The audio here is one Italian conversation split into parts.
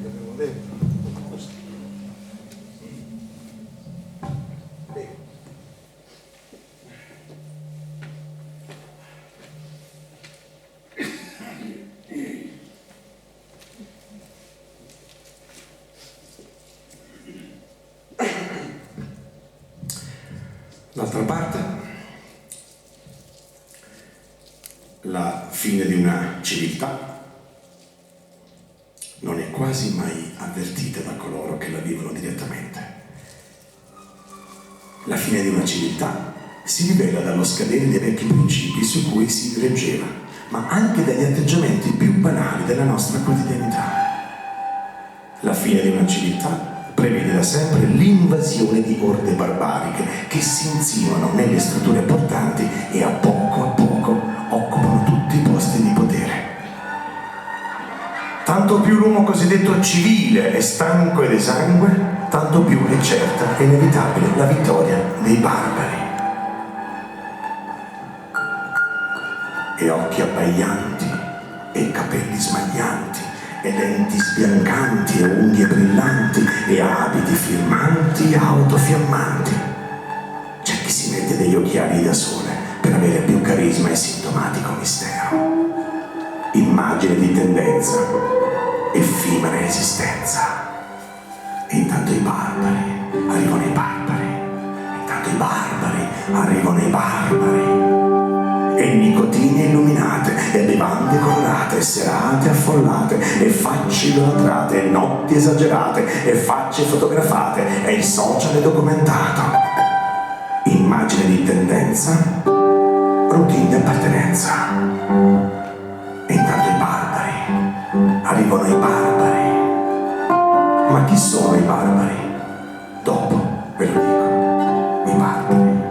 che abbiamo detto. D'altra parte, la fine di una civiltà non è quasi mai avvertita da coloro che la vivono direttamente. La fine di una civiltà si rivela dallo scadere dei vecchi principi su cui si reggeva, ma anche dagli atteggiamenti più banali della nostra quotidianità. La fine di una civiltà prevede da sempre l'invasione di orde barbariche che si insinuano nelle strutture portanti e a poco occupano tutti i posti di potere. Tanto più l'uomo cosiddetto civile è stanco ed esangue, tanto più è certa e inevitabile la vittoria dei barbari. E occhi abbaglianti, e capelli smaglianti, e denti sbiancanti, e unghie brillanti, e abiti firmanti, auto fiammanti. C'è chi si mette degli occhiali da sole per avere più carisma e sintomatico mistero. Immagine di tendenza, effimera esistenza. E intanto i barbari, arrivano i barbari. Intanto i barbari, arrivano i barbari. E nicotine illuminate, e bevande colorate, e serate affollate, e facce idolatrate, e notti esagerate, e facce fotografate, e il social è documentato. Immagine di tendenza, routine di appartenenza. E intanto i barbari, arrivano i barbari. Ma chi sono i barbari? Dopo ve lo dico, i barbari.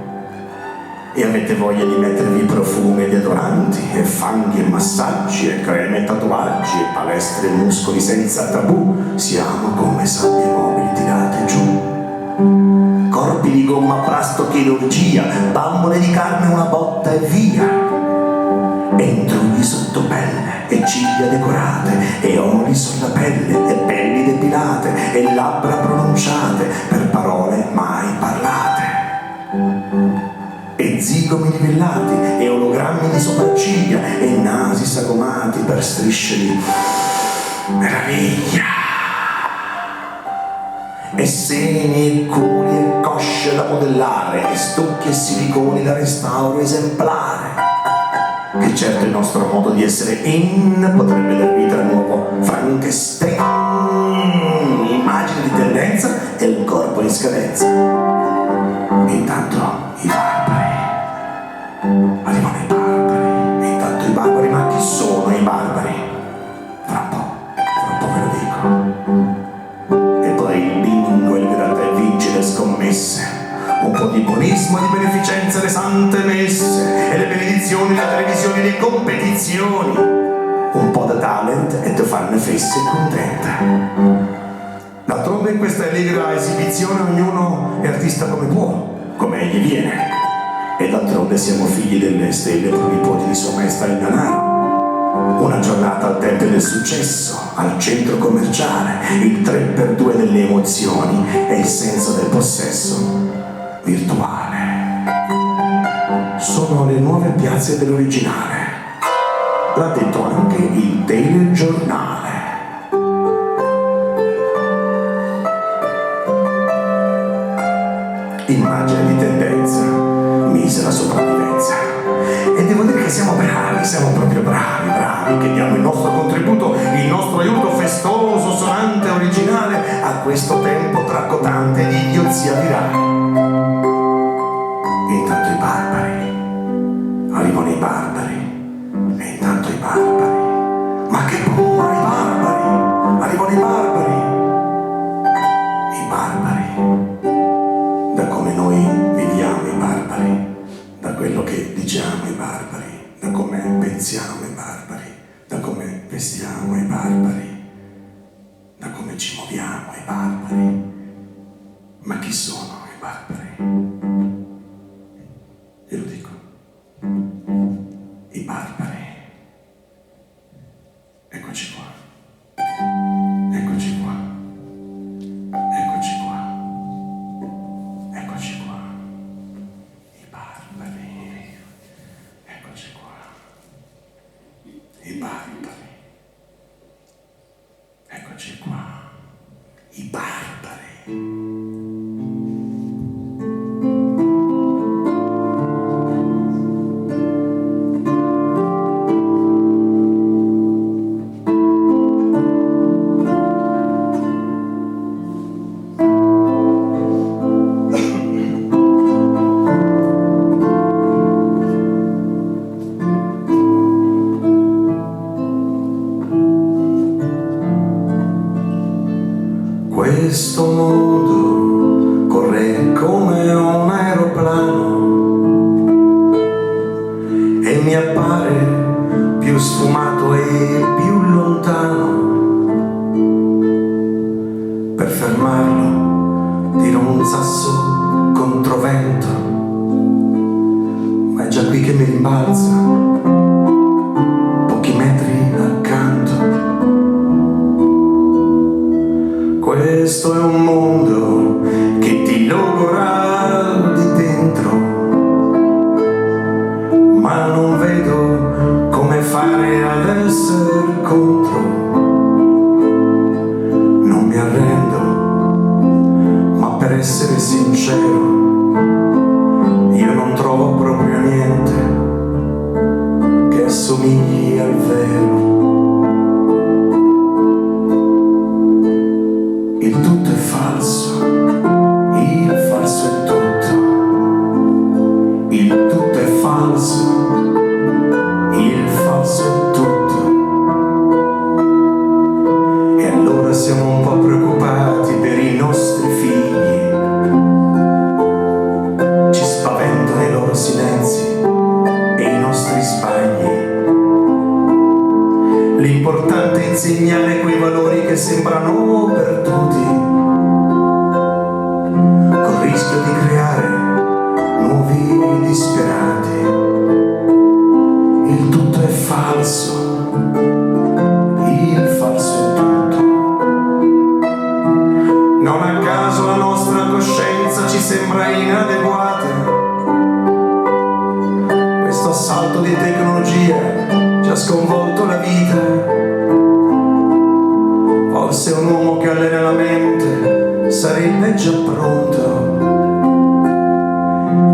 E avete voglia di mettervi profumi e deodoranti, e fanghi e massaggi, e creme e tatuaggi, e palestre e muscoli senza tabù. Siamo come sabbie mobili tirate giù. Corpi di gomma plastochirurgia, bambole di carne una botta e via. E intrugli sotto pelle, e ciglia decorate, e oli sulla pelle, e pelli depilate, e labbra pronunciate per parole mai parlate. E zigomi livellati, e ologrammi di sopracciglia, e nasi sagomati per strisce di meraviglia. E seni e culi e cosce da modellare, e stucchi e siliconi da restauro esemplare. Che certo il nostro modo di essere in potrebbe dar vita al nuovo Frankenstein. Immagine di tendenza e il corpo in scadenza. E intanto i barbari. Arrivano i barbari. E intanto i barbari, ma chi sono i barbari? Fra un po' ve lo dico. E poi il bingo, il gratta e vinci le scommesse. Un po' di buonismo e di beneficenza, le sante messe, e le benedizioni, la televisione, le competizioni. Un po' da talent e te fanno fesse contenta. D'altronde in questa allegra esibizione ognuno è artista come può, come gli viene. E d'altronde siamo figli delle stelle, pronipoti di Sua Maestà il denaro. Una giornata al tempio del successo, al centro commerciale, il 3x2 delle emozioni e il senso del possesso virtuale. Sono le nuove piazze dell'originale. L'ha detto anche il telegiornale. Immagine di tendenza, misera sopravvivenza. E devo dire che siamo bravi, siamo proprio bravi, che diamo il nostro contributo, il nostro aiuto festoso, sonante, originale a questo tempo tracotante di idiozia virale. E intanto i barbari, arrivano i barbari, e intanto i barbari, ma che paura, i barbari, arrivano i barbari, da come noi viviamo i barbari, da quello che diciamo i barbari, da come pensiamo i barbari, da come vestiamo i barbari, da come ci muoviamo i barbari. Ma chi sono i barbari? Io lo dico, i barbari. Eccoci qua, eccoci qua. barbari. Eccoci qua, i barbari. Questo mondo corre come un aeroplano e mi appare più sfumato e più lontano. Per fermarlo tiro un sasso contro vento, ma è già qui che mi rimbalza pochi metri accanto. Questo è un mondo che ti logora di dentro, ma non vedo come fare ad essere contro. Non mi arrendo, ma per essere sincero, io non trovo proprio niente che assomigli al vero. Il tutto è falso, il falso è tutto. Il tutto è falso, il falso è tutto. E allora siamo un po' preoccupati per i nostri figli. Ci spaventano i loro silenzi e i nostri sbagli. L'importante è insegnare quei valori che sembrano perduti, col rischio di creare nuovi disperati. Il tutto è falso, il falso è tutto. Non a caso la nostra coscienza ci sembra inadeguata. Questo assalto di tecnologia ci ha sconvolto la vita. Forse un uomo che allena la mente sarebbe già pronto,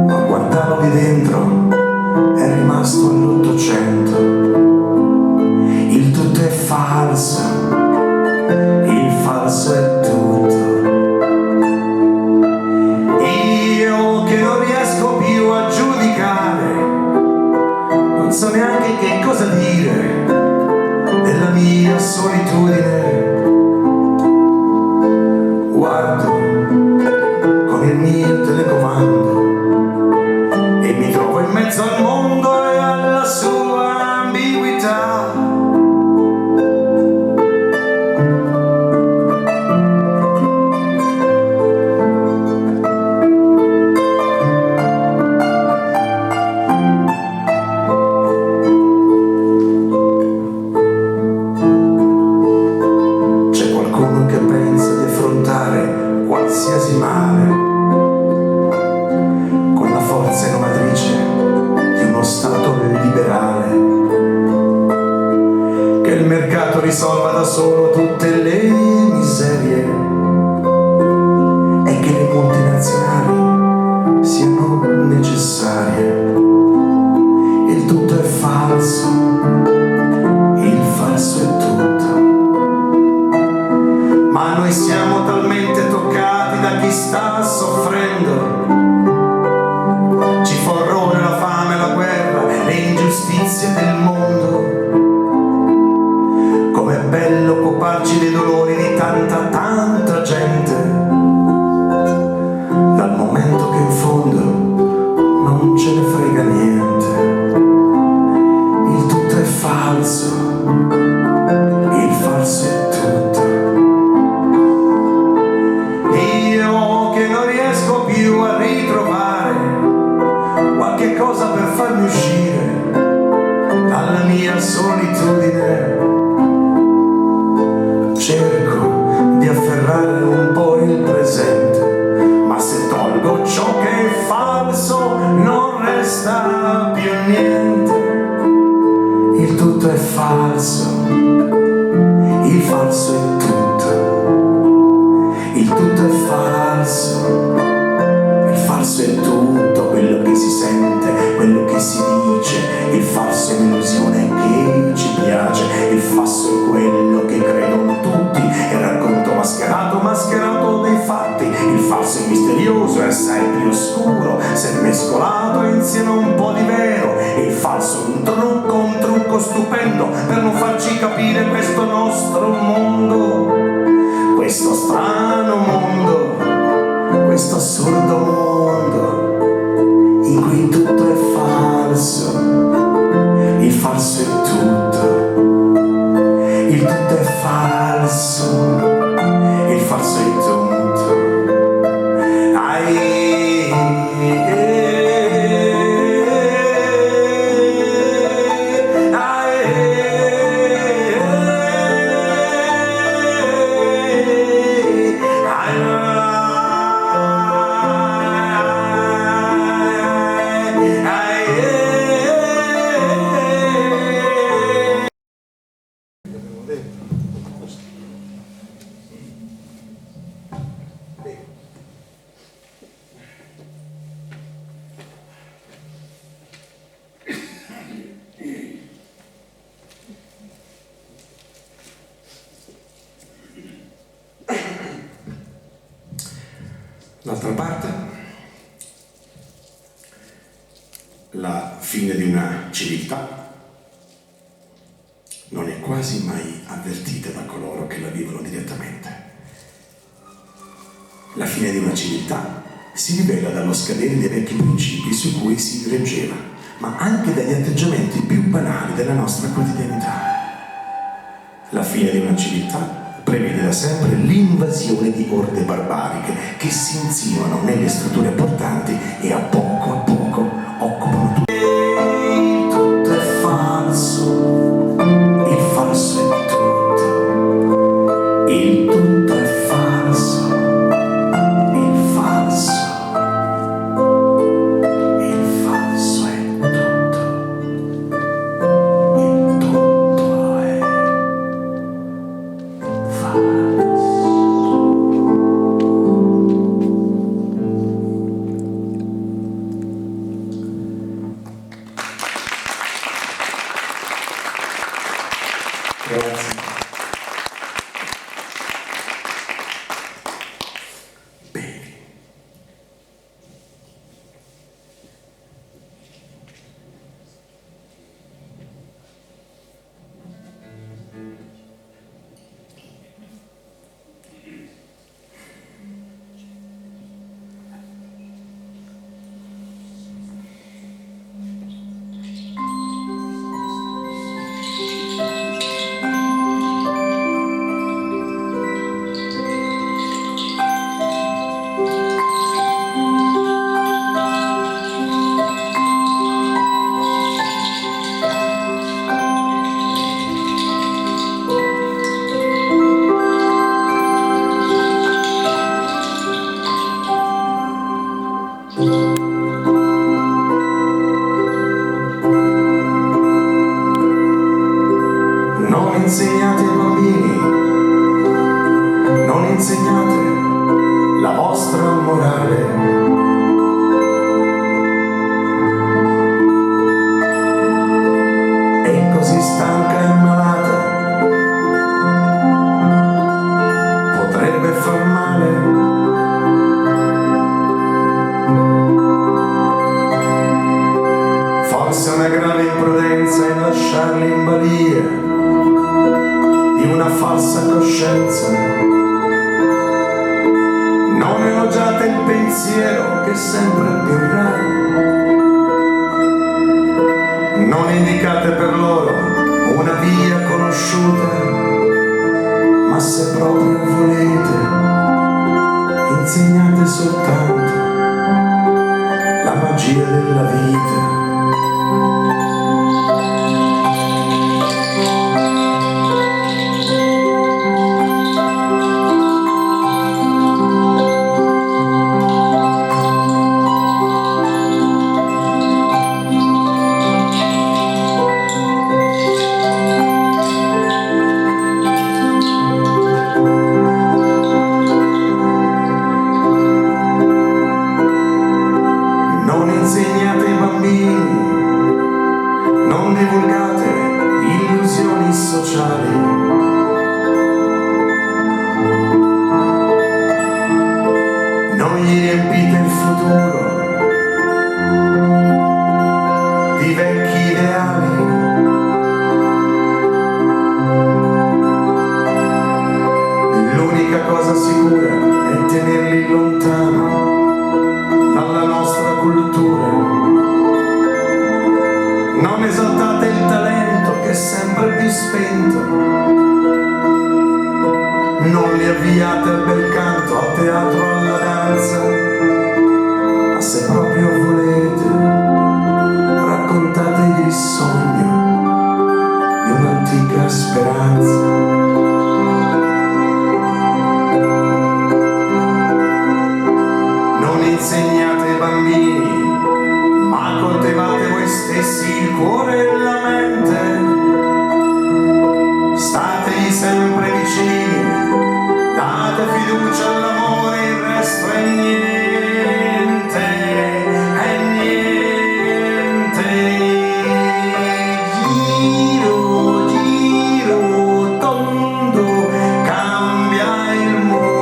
ma guardarlo di dentro è rimasto all'800. Il tutto è falso, il falso è tutto. Io che non riesco più a giudicare, non so neanche che cosa dire della mia solitudine. Guardo con il mio telecomando e mi trovo in mezzo al mondo e alla sua ambiguità. C'è qualcuno che pensa di affrontare qualsiasi male con la forza innovatrice di uno Stato liberale, che il mercato risolva da solo tutte le miserie e che le multinazionali siano necessarie. Il tutto è falso, il falso è tutto. Ma noi siamo talmente toccati da chi sta soffrendo. Ci fa orrore la fame, la guerra, le ingiustizie del mondo. Com'è bello occuparci dei dolori di tanta gente, dal momento che in fondo non ce ne frega niente. Il tutto è falso, il falso è tutto. Io che non riesco più a ritrovare qualche cosa per farmi uscire dalla mia solitudine, cerco di afferrare un po' il presente, ma se tolgo ciò che è falso non resta più niente. Il tutto tutto è falso, il falso è tutto, il tutto è falso, il falso è tutto, quello che si sente, quello che si dice, il falso è un'illusione che ci piace, il falso è quello che credono tutti, il racconto mascherato dei fatti, il falso è misterioso e assai più oscuro, se mescolato insieme a un po' di vero, il falso è un trucco stupendo per non farci capire questo nostro mondo, questo strano mondo, questo assurdo mondo in cui tutto è falso, il falso è tutto, il tutto è falso, il falso è tutto. D'altra parte, la fine di una civiltà non è quasi mai avvertita da coloro che la vivono direttamente. La fine di una civiltà si rivela dallo scadere dei vecchi principi su cui si reggeva, ma anche dagli atteggiamenti più banali della nostra quotidianità. La fine di una civiltà prevede da sempre l'invasione di orde barbariche che si insinuano nelle strutture portanti e a poco occupano tutto. Tutto è falso, il falso è tutto, il tutto è falso, il falso è tutto, il tutto è Grazie. Bevi. Non insegnate ai bambini, non insegnate la vostra morale. È così stanca e malata, potrebbe far male. Forse una grave imprudenza è lasciarli in balia di una falsa coscienza. Non elogiate il pensiero che è sempre più raro. Non indicate per loro una via conosciuta, ma se proprio volete, insegnate soltanto la magia della vita. ruoli sociali. Non gli riempite il futuro di vecchi ideali. L'unica cosa sicura è tenerli lontano dalla nostra cultura. Non esaltate il talento che è sempre più spento. Non li avviate al bel canto, al teatro, alla danza. Ma se proprio volete, raccontategli il sogno di un'antica speranza. Non insegnate ai bambini, ma coltivate voi stessi il cuore e la mente. Stategli sempre vicini, date fiducia all'amore, il resto è niente, è niente. Giro, giro, tondo, cambia il mondo.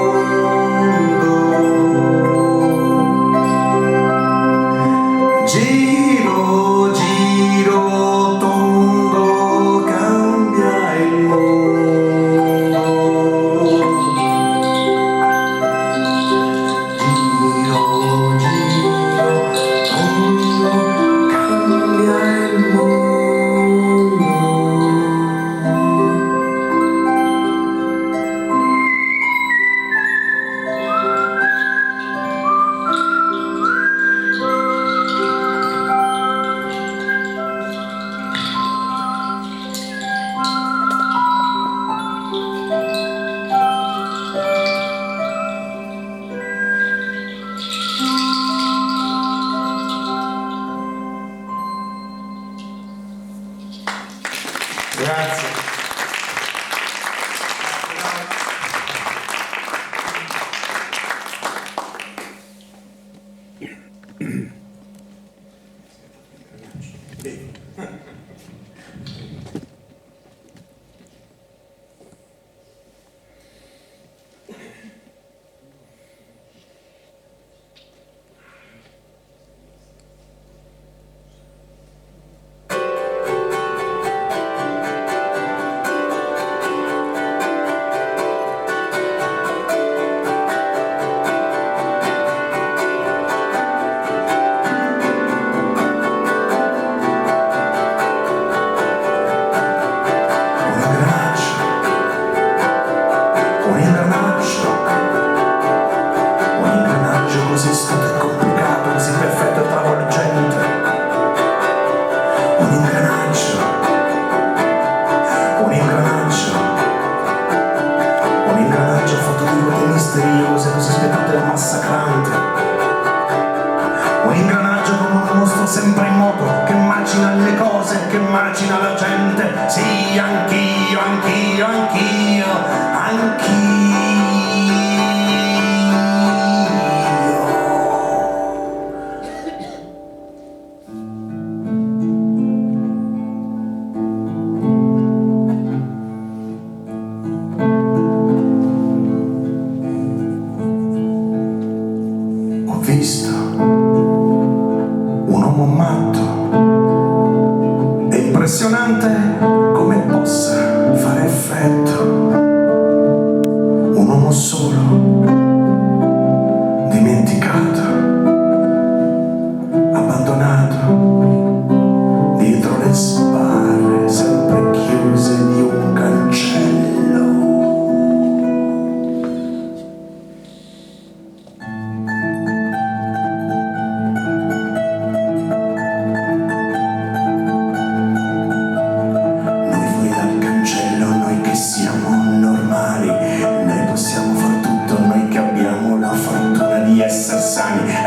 Giro, giro, tondo, cambia il mondo. Giro, giro, tondo, cambia il mondo. Grazie. Un ingranaggio così stato e complicato, così perfetto e travolgente. Un ingranaggio fatto di ruote misteriose, così spietato e massacrante. Un ingranaggio come un mostro sempre in moto, che macina le cose, che macina la gente. Sì, anch'io, anch'io, anch'io, anch'io. Ho visto un uomo matto. È impressionante come possa fare effetto. Un uomo solo, dimenticato, abbandonato, dietro le sbarre sempre chiuse di un cancello.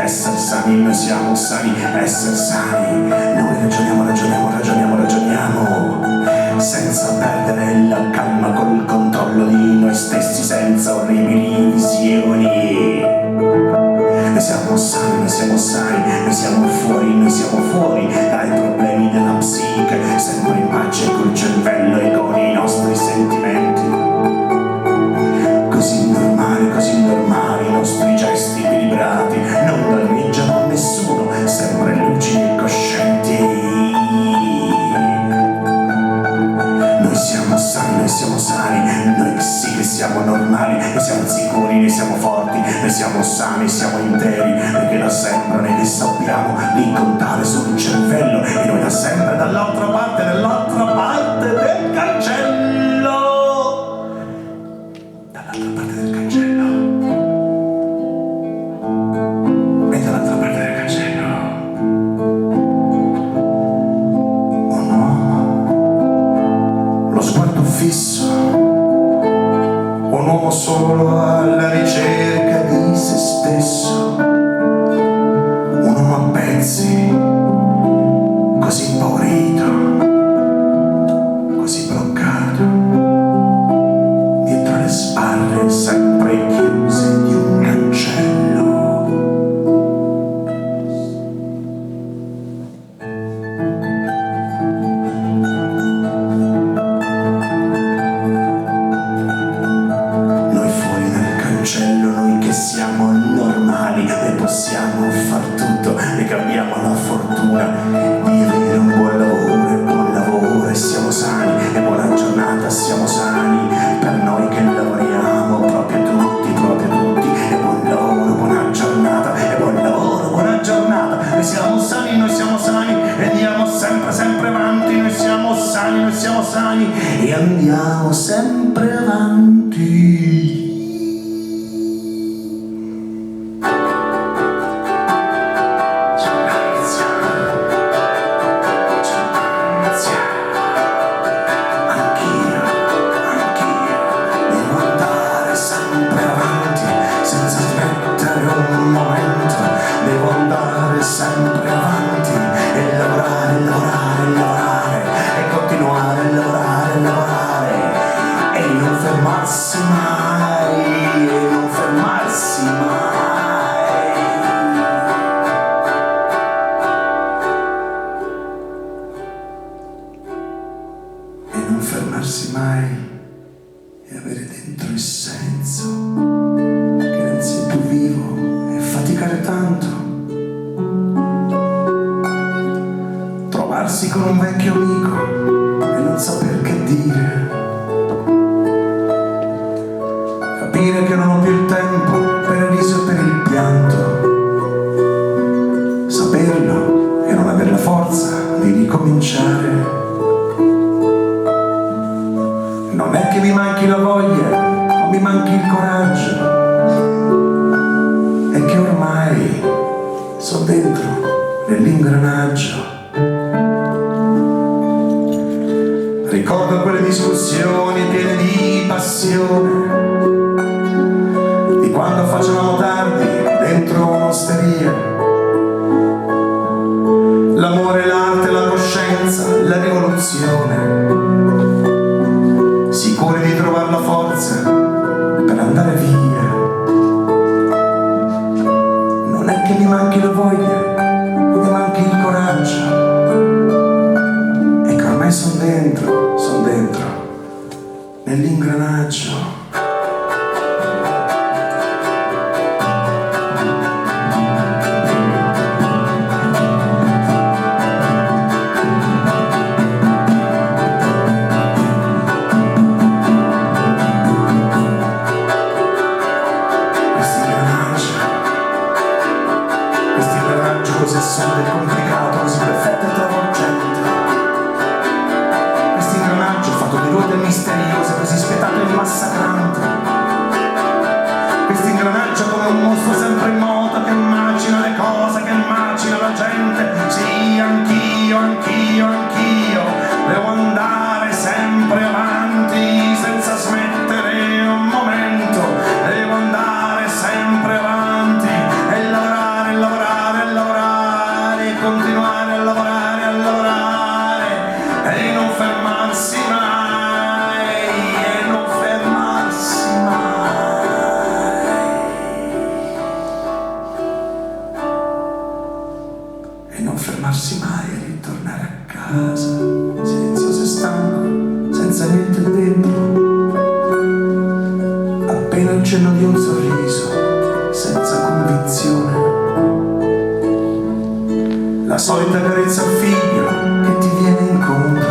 Essere sani, noi siamo sani, essere sani. Noi ragioniamo, senza perdere la calma, col controllo di noi stessi, senza orribili visioni. Noi siamo sani, noi siamo fuori dai problemi della psiche, sempre in pace col cervello e con i siamo normali, noi siamo sicuri, noi siamo forti, noi siamo sani, siamo interi, perché da sempre noi che sappiamo di contare sul cervello, e noi da sempre dall'altra parte del cancello, dall'altra parte del cancello, e dall'altra parte del cancello un uomo, lo sguardo fisso, un uomo solo alla ricerca di se stesso, un uomo a pezzi, così impaurito, così bloccato, dietro le spalle sempre chiuse di un cancello. Noi fuori dal cancello, noi che siamo normali e possiamo far tutto e che abbiamo la fortuna di avere un buon lavoro e siamo sani, e buona giornata, siamo sani per noi che lavoriamo proprio tutti, e buon lavoro, buona giornata, e buon lavoro, buona giornata, noi siamo sani e andiamo sempre avanti, noi siamo sani e andiamo sempre avanti. Sempre avanti e lavorare e continuare a lavorare e non fermarsi mai, e avere dentro il senso che non sei più vivo e faticare tanto. Trovarsi con un vecchio amico e non saper che dire, capire che non ho più il tempo per il riso e per il pianto, saperlo e non avere la forza di ricominciare. Non è che mi manchi la voglia, ma mi manchi il coraggio, è che ormai sono dentro nell'ingranaggio. Ricordo quelle discussioni piene di passione, di quando facevamo tardi dentro un'osteria. L'amore, l'arte, la coscienza, la rivoluzione, sicuri di trovare la forza per andare via. Non è che mi manchi la voglia, ma mi manchi il coraggio, e che ormai sono dentro nell'ingranaggio. Così assurdo e complicato, così perfetto e travolgente. Questo ingranaggio fatto di ruote misteriose, così spietato e massacrante. Questo ingranaggio come un mostro sempre in moto, che macina le cose, che macina la gente. Sì, anch'io devo andare sempre avanti senza smettere un momento. Devo andare sempre avanti e lavorare, continuare a lavorare e non fermarsi mai, e non fermarsi mai, e ritornare a casa silenzioso e stanco, senza niente dentro, appena il cenno di un sorriso, senza convinzione. La solita carezza al figlio che ti viene incontro,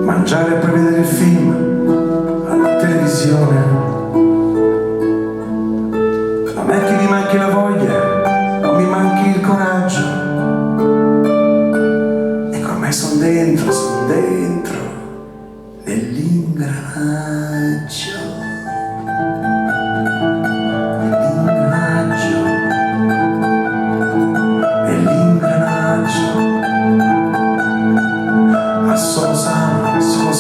mangiare e poi vedere il film ormai son dentro nell'ingranaggio. Ma sono sano, ma sono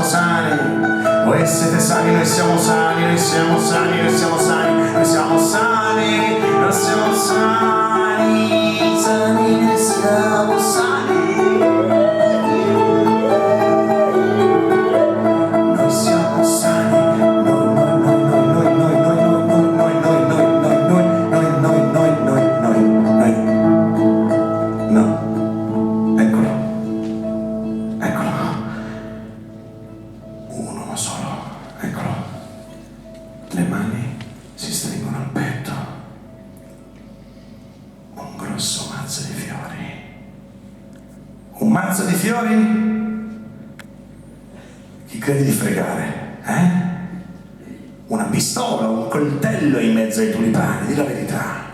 sani. Voi siete sani, noi siamo sani, noi siamo sani, noi siamo sani, noi siamo sani, noi siamo sani, sani, noi siamo sani. Noi siamo sani, no, eccolo, uno solo, eccolo, le mani si stringono al petto, un grosso mazzo di fiori, un mazzo di fiori? Chi credi di fregare, eh? Una pistola, un coltello in mezzo ai tulipani, di la verità.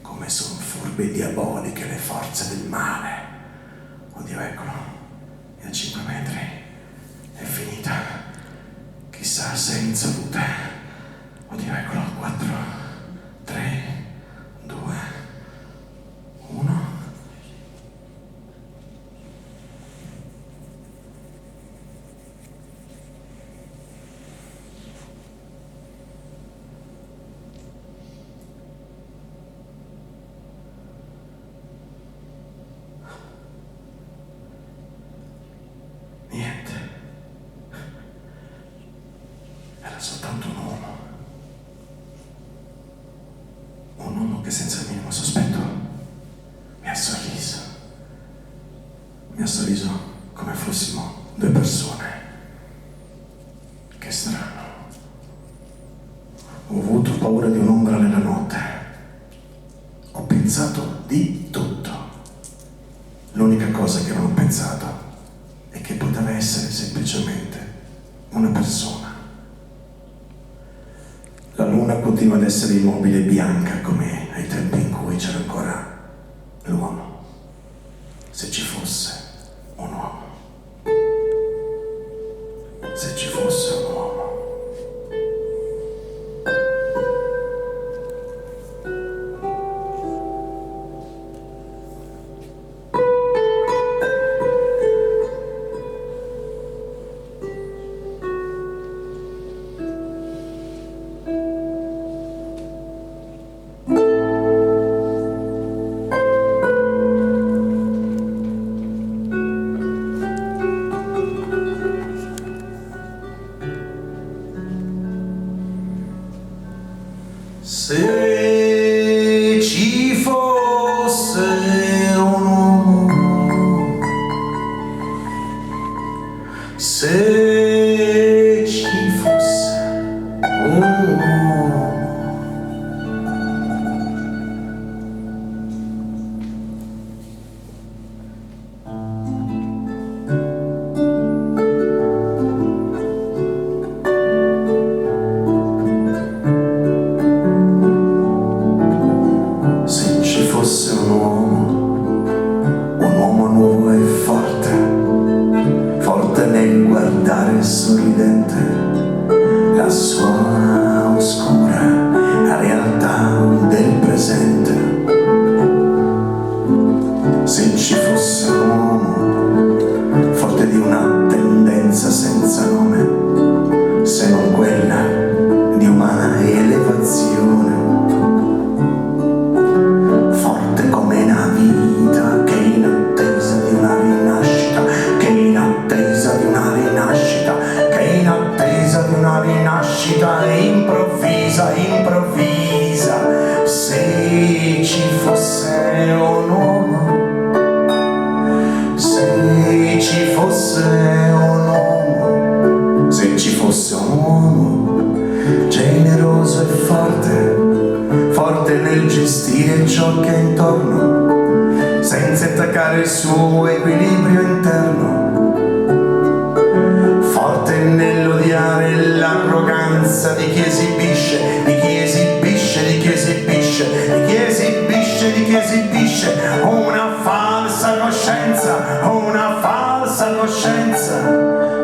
Come sono furbe e diaboliche le forze del male. Oddio, eccolo, è a 5 metri, è finita. Chissà se è in salute. Oddio, eccolo, 4, 3, 2, 1. Niente. Era soltanto un uomo. Un uomo che senza il minimo sospetto mi ha sorriso. Mi ha sorriso come fossimo due persone. Che strano. Ho avuto paura di un'ombra nella notte. Ho pensato di tutto. L'unica cosa che non ho pensato è che poteva essere semplicemente una persona. La luna continua ad essere immobile e bianca come ai tempi in cui c'era ancora l'uomo. Se ci fosse un uomo. Se ci fosse un uomo. Se ci fosse un uomo, se ci fosse un uomo, nuovo e forte nel guardare sorridente la sua oscura realtà del presente. Se ci fosse un uomo forte di una tendenza senza nome, se non quella di umana elevazione, forte come una vita che in attesa di una rinascita, che in attesa di una rinascita, che in attesa di una rinascita improvvisa, se ci fosse un uomo, se ci fosse un uomo, se ci fosse un uomo generoso e forte nel gestire ciò che è intorno, senza attaccare il suo equilibrio interno, forte nell'odiare l'arroganza di chi esibisce, di chi esibisce, di chi esibisce, di chi esibisce ti esibisce una falsa coscienza,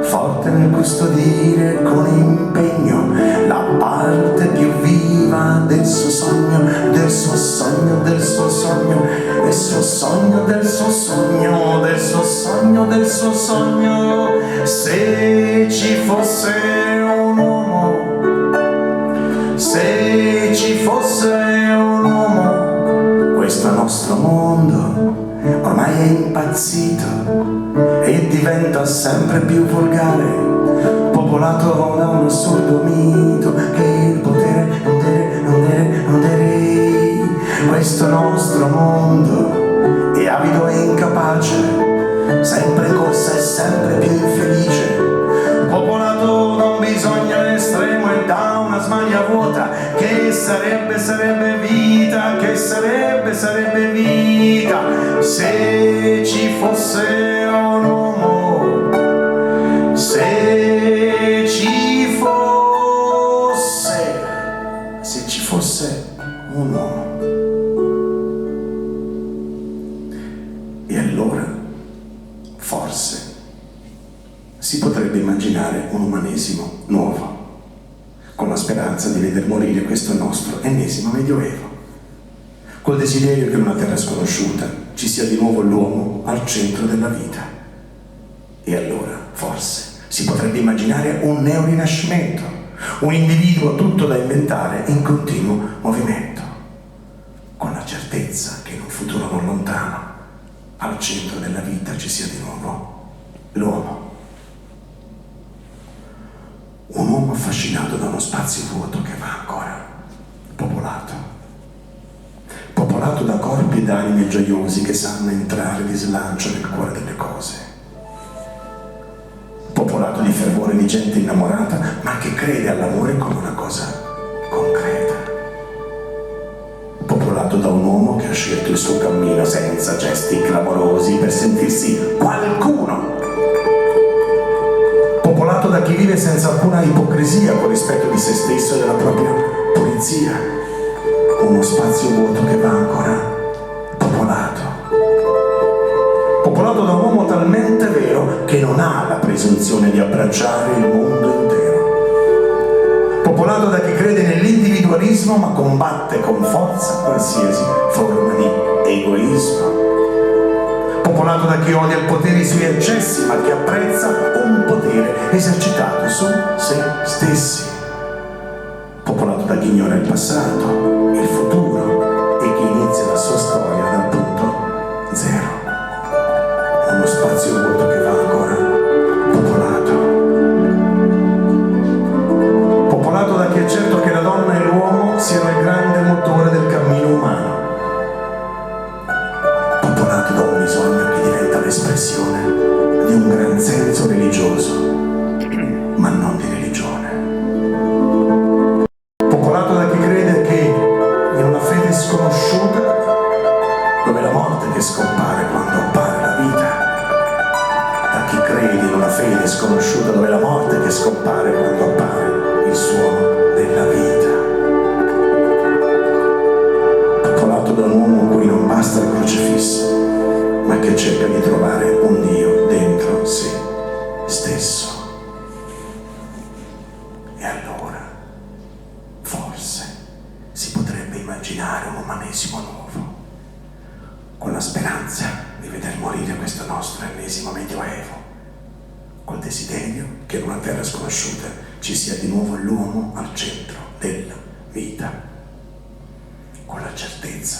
forte nel custodire con impegno la parte più viva del suo sogno, del suo sogno, del suo sogno, del suo sogno, del suo sogno, del suo sogno, del suo sogno. Se ci fosse un uomo, se ci fosse un uomo, questo nostro mondo ormai è impazzito e diventa sempre più volgare, popolato da un assurdo mito che il potere non deve. Questo nostro mondo è avido e incapace, sempre in corsa e sempre più infelice, popolato da un bisogno estremo e da una smania vuota che sarebbe vita, che sarebbe vita se ci fosse un uomo, se ci fosse un uomo. E allora forse si potrebbe immaginare un umanesimo nuovo, con la speranza di veder morire questo nostro ennesimo medioevo, col desiderio che in una terra sconosciuta ci sia di nuovo l'uomo al centro della vita. E allora forse si potrebbe immaginare un neorinascimento, un individuo tutto da inventare in continuo movimento, con la certezza che in un futuro non lontano al centro della vita ci sia di nuovo l'uomo. Un uomo affascinato da uno spazio vuoto che va ancora popolato da corpi ed anime gioiosi che sanno entrare di slancio nel cuore delle cose, popolato di fervore di gente innamorata ma che crede all'amore come una cosa concreta, popolato da un uomo che ha scelto il suo cammino senza gesti clamorosi per sentirsi qualcuno, popolato da chi vive senza alcuna ipocrisia con rispetto di se stesso e della propria pulizia, uno spazio vuoto che va ancora popolato da un uomo talmente vero che non ha la presunzione di abbracciare il mondo intero, popolato da chi crede nell'individualismo ma combatte con forza qualsiasi forma di egoismo, popolato da chi odia il potere e i suoi eccessi ma che apprezza un potere esercitato su se stessi, popolato da chi ignora il passato, il futuro e chi inizia la sua storia dal punto zero, uno spazio vuoto che va ancora popolato da chi è certo che la donna e l'uomo siano il grande motore del cammino umano, popolato da un bisogno che diventa l'espressione di un gran senso religioso, ma non di religione. Popolato da chi crede che in una fede sconosciuta, dove la morte che scompare quando appare la vita, da chi crede in una fede sconosciuta dove la morte che scompare quando appare il suono della vita, popolato da un uomo a cui non basta il crocifisso, ma che cerca di trovare un Dio dentro se stesso. E allora, forse, si potrebbe immaginare un umanesimo nuovo, con la speranza di veder morire questo nostro ennesimo medioevo, col desiderio che in una terra sconosciuta ci sia di nuovo l'uomo al centro della vita, con la certezza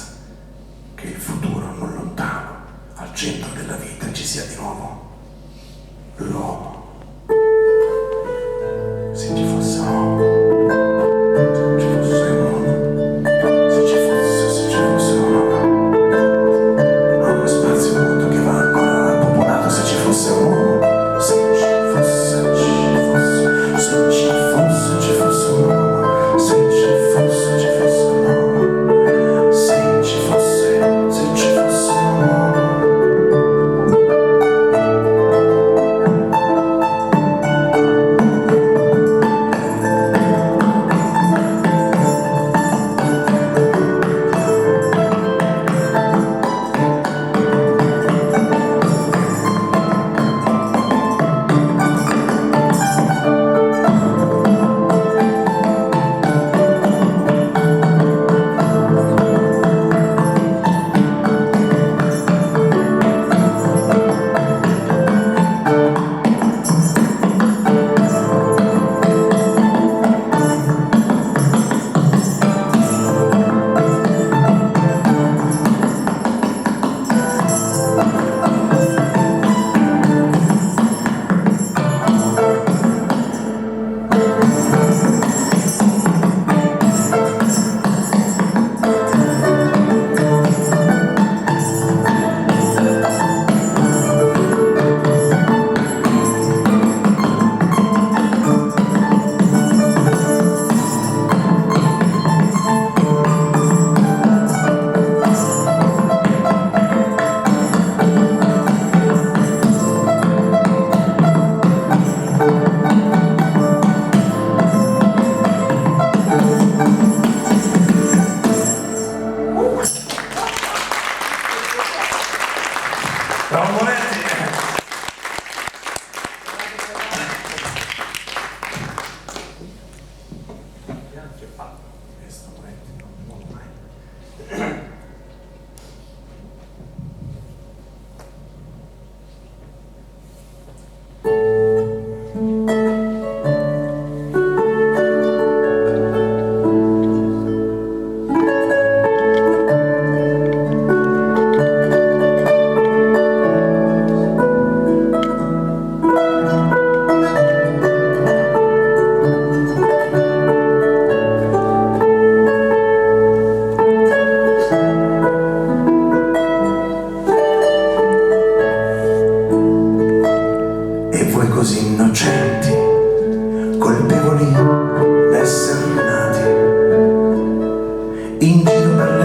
che il futuro non lontano al centro della vita ci sia di nuovo l'uomo. Se ci fosse un uomo, se ci fosse un uomo, se ci fosse un uomo, uno spazio vuoto che va ancora popolato, se ci fosse un uomo, se ci fosse un uomo, se ci fosse un uomo, se ci fosse un uomo, se ci fosse un uomo.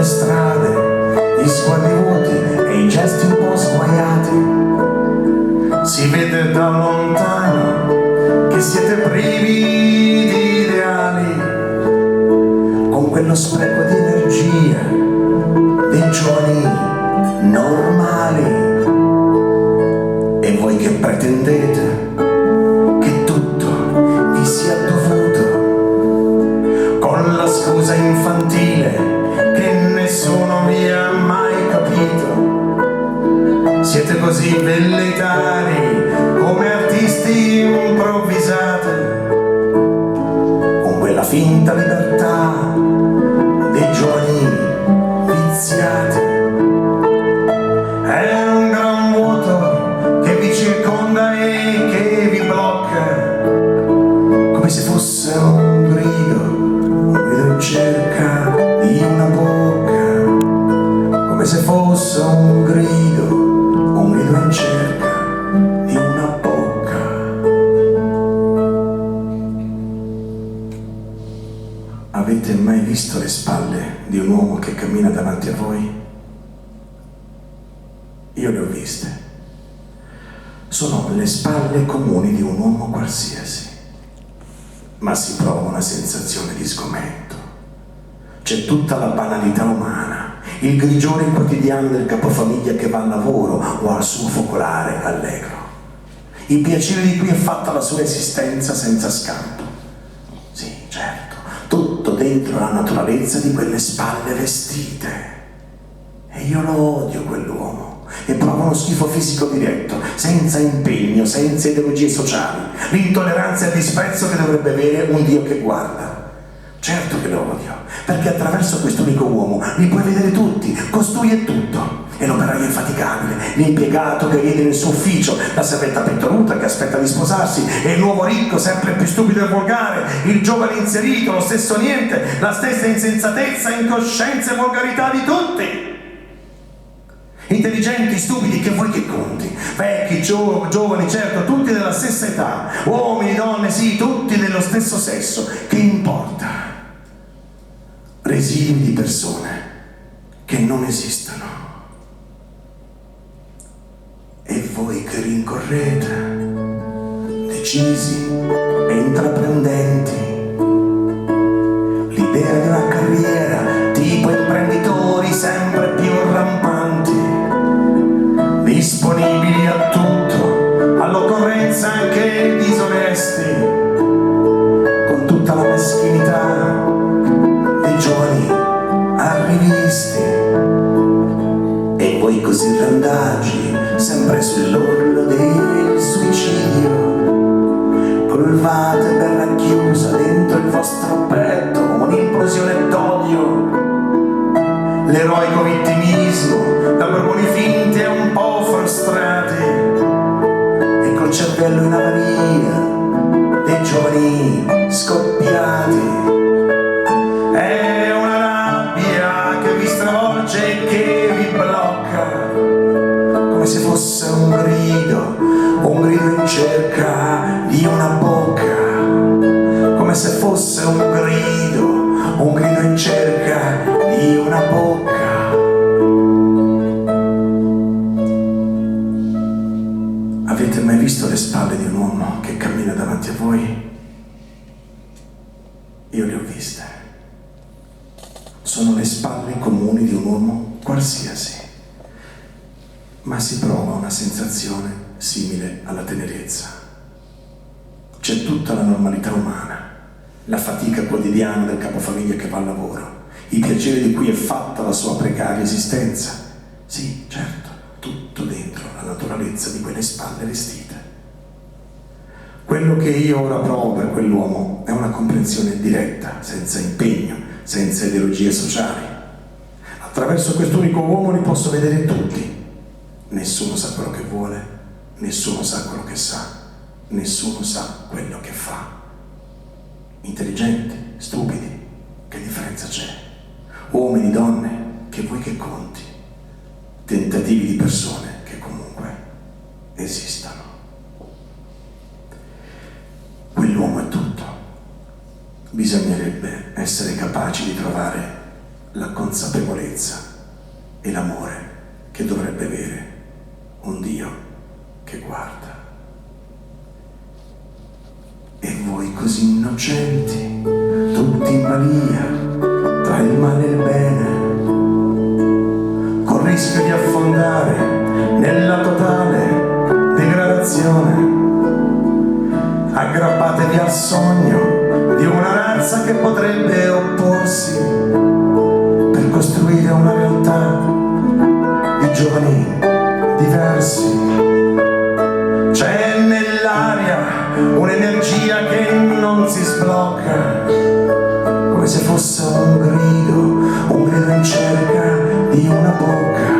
strade, gli sguardi vuoti e i gesti un po' sguaiati. Si vede da lontano che siete privi di ideali, con quello spreco di energia dei giovani normali. E voi che pretendete che tutto vi sia dovuto, con la scusa infantile che nessuno vi ha mai capito. Siete così velleitari come artisti improvvisati, con quella finta libertà dei giovani viziati. È un gran vuoto che vi circonda e che vi blocca, come se fosse un grido in cerca di una bocca, come se fosse un grido in cerca di una bocca. Avete mai visto le spalle di un uomo che cammina davanti a voi? Io le ho viste. Sono le spalle comuni di un uomo qualsiasi, ma si prova una sensazione di sgomento. C'è tutta la banalità umana, il grigiore quotidiano del capofamiglia che va al lavoro o al suo focolare allegro, il piacere di cui è fatta la sua esistenza senza scampo. Sì, certo, tutto dentro la naturalezza di quelle spalle vestite. E io lo odio quell'uomo e provo uno schifo fisico diretto, senza impegno, senza ideologie sociali, l'intolleranza e il disprezzo che dovrebbe avere un Dio che guarda. Certo che lo odio, perché attraverso quest'unico uomo li puoi vedere tutti, costui è tutto. È l'operaio infaticabile, l'impiegato che viene nel suo ufficio, la servetta pettoruta che aspetta di sposarsi, e il nuovo ricco sempre più stupido e volgare, il giovane inserito, lo stesso niente, la stessa insensatezza, incoscienza e volgarità di tutti. Intelligenti, stupidi, che vuoi che conti, vecchi, giovani, certo, tutti della stessa età, uomini, donne, sì, tutti dello stesso sesso, che importa? Residui di persone che non esistono. E voi che rincorrete, decisi e intraprendenti, l'idea di una carriera tipo imprenditori sempre più rampanti, disponibili a tutto, all'occorrenza anche disonesti, con tutta la meschinità dei giovani arrivisti. E voi così randagi, sempre sull'orlo del suicidio, provate per racchiusa dentro il vostro petto un'implosione d'odio, l'eroico vittimismo da borboni finti e un po' frustrati, e col cervello in avaria dei giovani scoppiati. È una rabbia che vi stravolge e che vi blocca, come se fosse un grido in cerca di una bocca, come se fosse un grido in cerca di una bocca. Avete mai visto le spalle di un uomo che cammina davanti a voi? Io le ho viste. Sono le spalle comuni di un uomo qualsiasi, ma si prova una sensazione simile alla tenerezza. C'è tutta la normalità umana, la fatica quotidiana del capofamiglia che va al lavoro, i piaceri di cui è fatta la sua precaria esistenza. Sì, certo, tutto dentro la naturalezza di quelle spalle vestite. Quello che io ora provo per quell'uomo è una comprensione diretta, senza impegno, senza ideologie sociali. Attraverso quest'unico uomo li posso vedere tutti. Nessuno sa quello che vuole, nessuno sa quello che sa, nessuno sa quello che fa. Intelligenti, stupidi, che differenza c'è? Uomini, donne, che vuoi che conti? Tentativi di persone che comunque esistono. Quell'uomo è tutto. Bisognerebbe essere capaci di trovare la consapevolezza e l'amore che dovrebbe avere un Dio che guarda. E voi così innocenti, tutti in balia tra il male e il bene, col rischio di affondare nella totale degradazione, aggrappatevi al sogno di una razza che potrebbe opporsi per costruire una realtà di giovani diversi. C'è nell'aria un'energia che non si sblocca, come se fosse un grido in cerca di una bocca,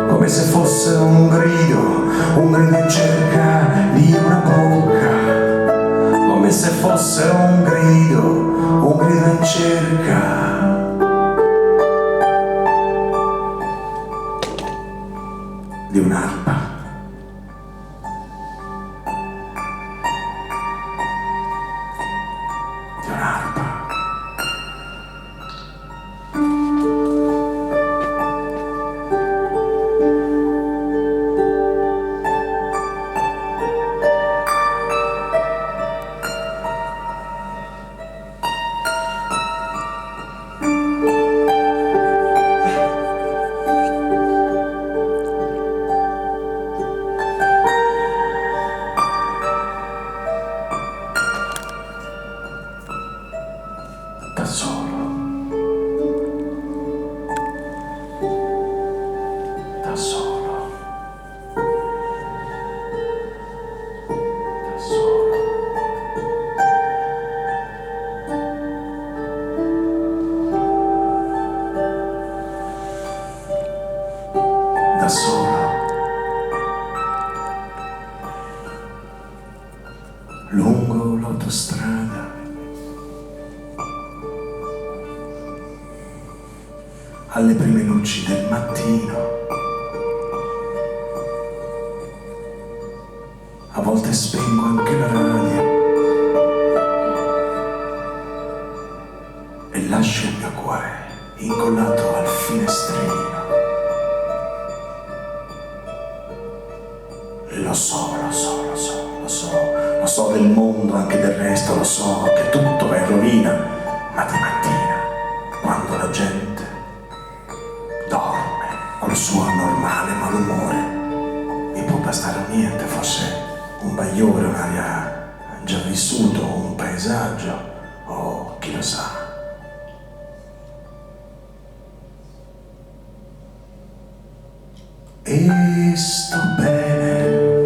come se fosse un grido in cerca di una bocca, come se fosse un grido in cerca di un'arpa. Di un'arpa. Da solo, da solo, da solo, da solo, lungo l'autostrada, alle prime luci del mattino. A volte spengo anche la radio e lascio il mio cuore incollato al finestrino. Lo so del mondo, anche del resto, lo so che tutto va in rovina, ma di mattina, quando la gente dorme col suo normale malumore, mi può bastare un niente, forse un bagliore, un'aria già vissuto, un paesaggio, o chi lo sa. E sto bene,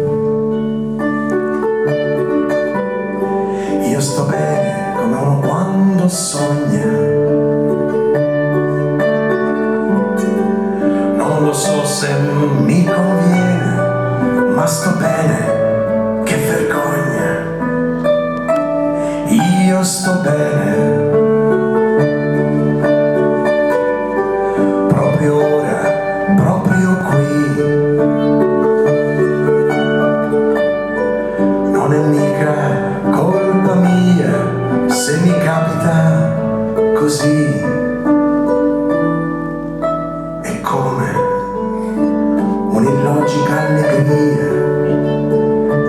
io sto bene come uno quando sogna. Non lo so se mi conviene, ma sto bene, che vergogna. Io sto bene, proprio ora, proprio qui. Non è mica colpa mia se mi capita così. È come un'illogica allegria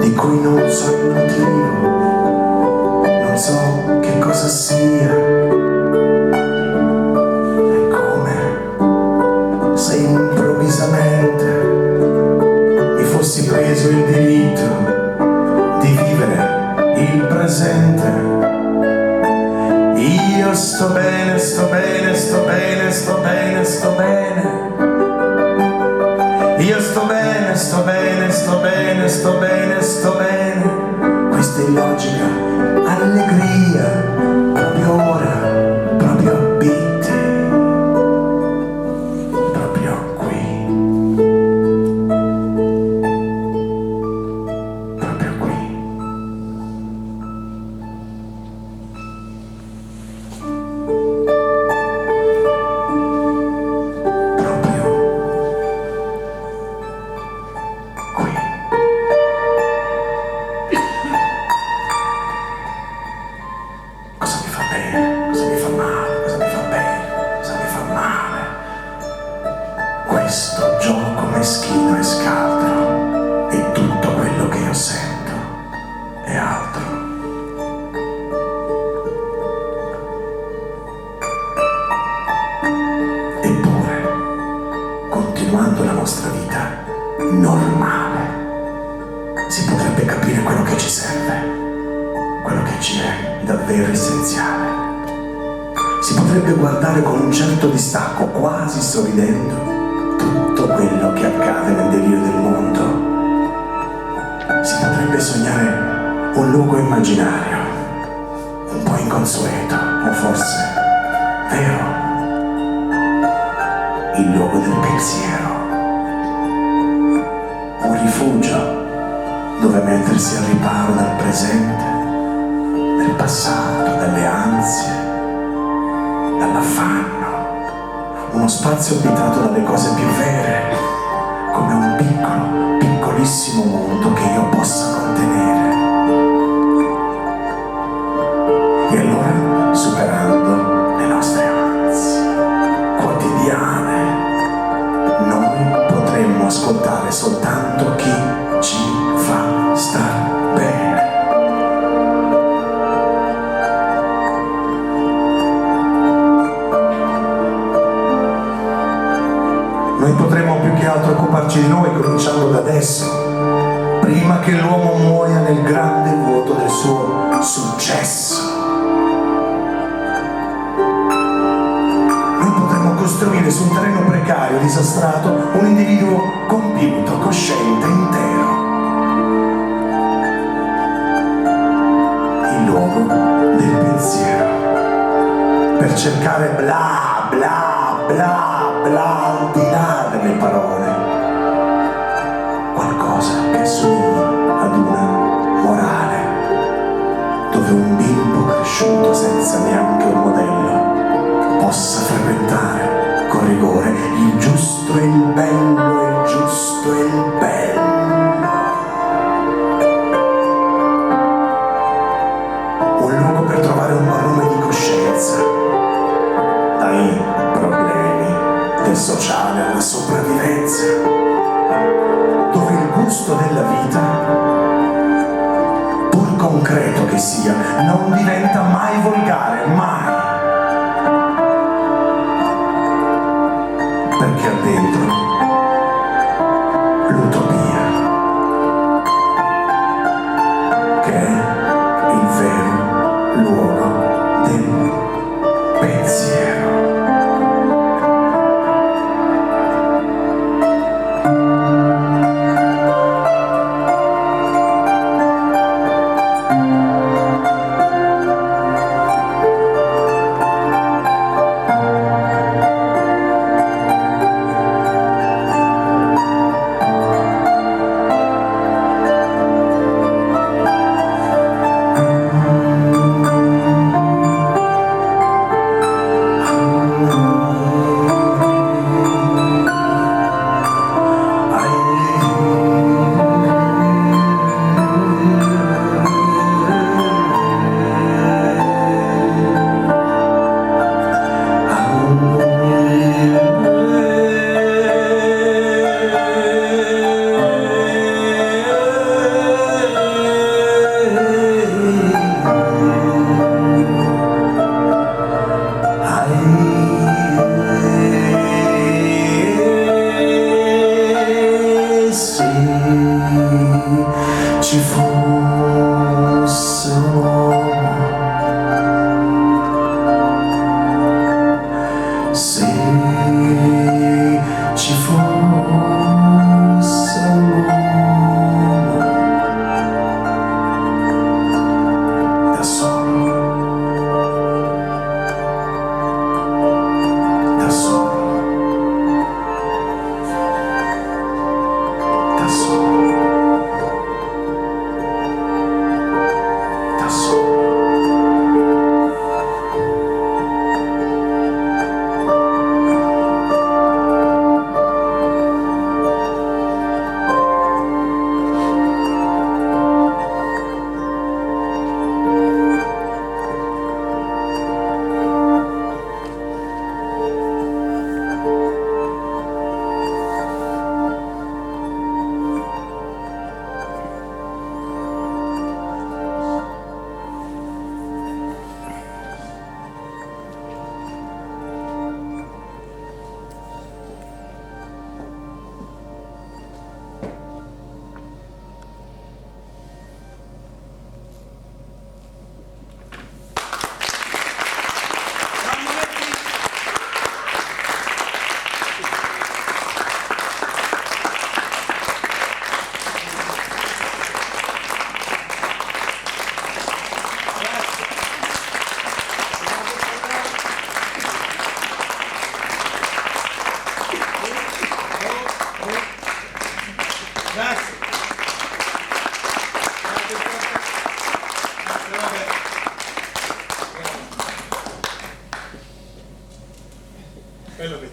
di cui non so il motivo, non so che cosa sia. È come se improvvisamente mi fossi preso il diritto di vivere il presente. Io sto bene, sto bene, sto bene, sto bene, sto bene. Io sto bene, sto bene, sto bene, sto bene, sto bene. Questa illogica allegria proprio ora. questo gioco meschino e scaltro e tutto quello che io sento è altro. Eppure, continuando la nostra vita normale, si potrebbe capire quello che ci serve, quello che ci è davvero essenziale. Si potrebbe guardare con un certo distacco, quasi sorridendo, tutto quello che accade nel delirio del mondo. Si potrebbe sognare un luogo immaginario, un po' inconsueto, o forse vero, il luogo del pensiero, un rifugio dove mettersi al riparo dal presente, del passato, dalle ansie, dall'affanno, uno spazio abitato dalle cose più vere, come un piccolo, piccolissimo mondo che io possa contenere. E allora, superando le nostre ansie quotidiane, noi potremmo ascoltare soltanto chi ci fa star bene. Noi potremmo più che altro occuparci di noi, cominciando da adesso, prima che l'uomo muoia nel grande vuoto del suo successo. Noi potremmo costruire su un terreno precario, disastrato, un individuo compiuto, cosciente, intero. Il luogo del pensiero, per cercare bla bla bla bla al di là delle parole, qualcosa che somigli ad una morale, dove un bimbo cresciuto senza neanche un modello possa frequentare con rigore il giusto e il bello, il giusto e il bello. Un luogo per trovare un barlume di coscienza dai problemi del sociale alla sopravvivenza, dove il gusto della vita, pur concreto che sia, non diventa mai volgare, mai. Perché ha dentro l'utopia, che è il vero luogo del pensiero. Grazie. Grazie, Robert. Bello che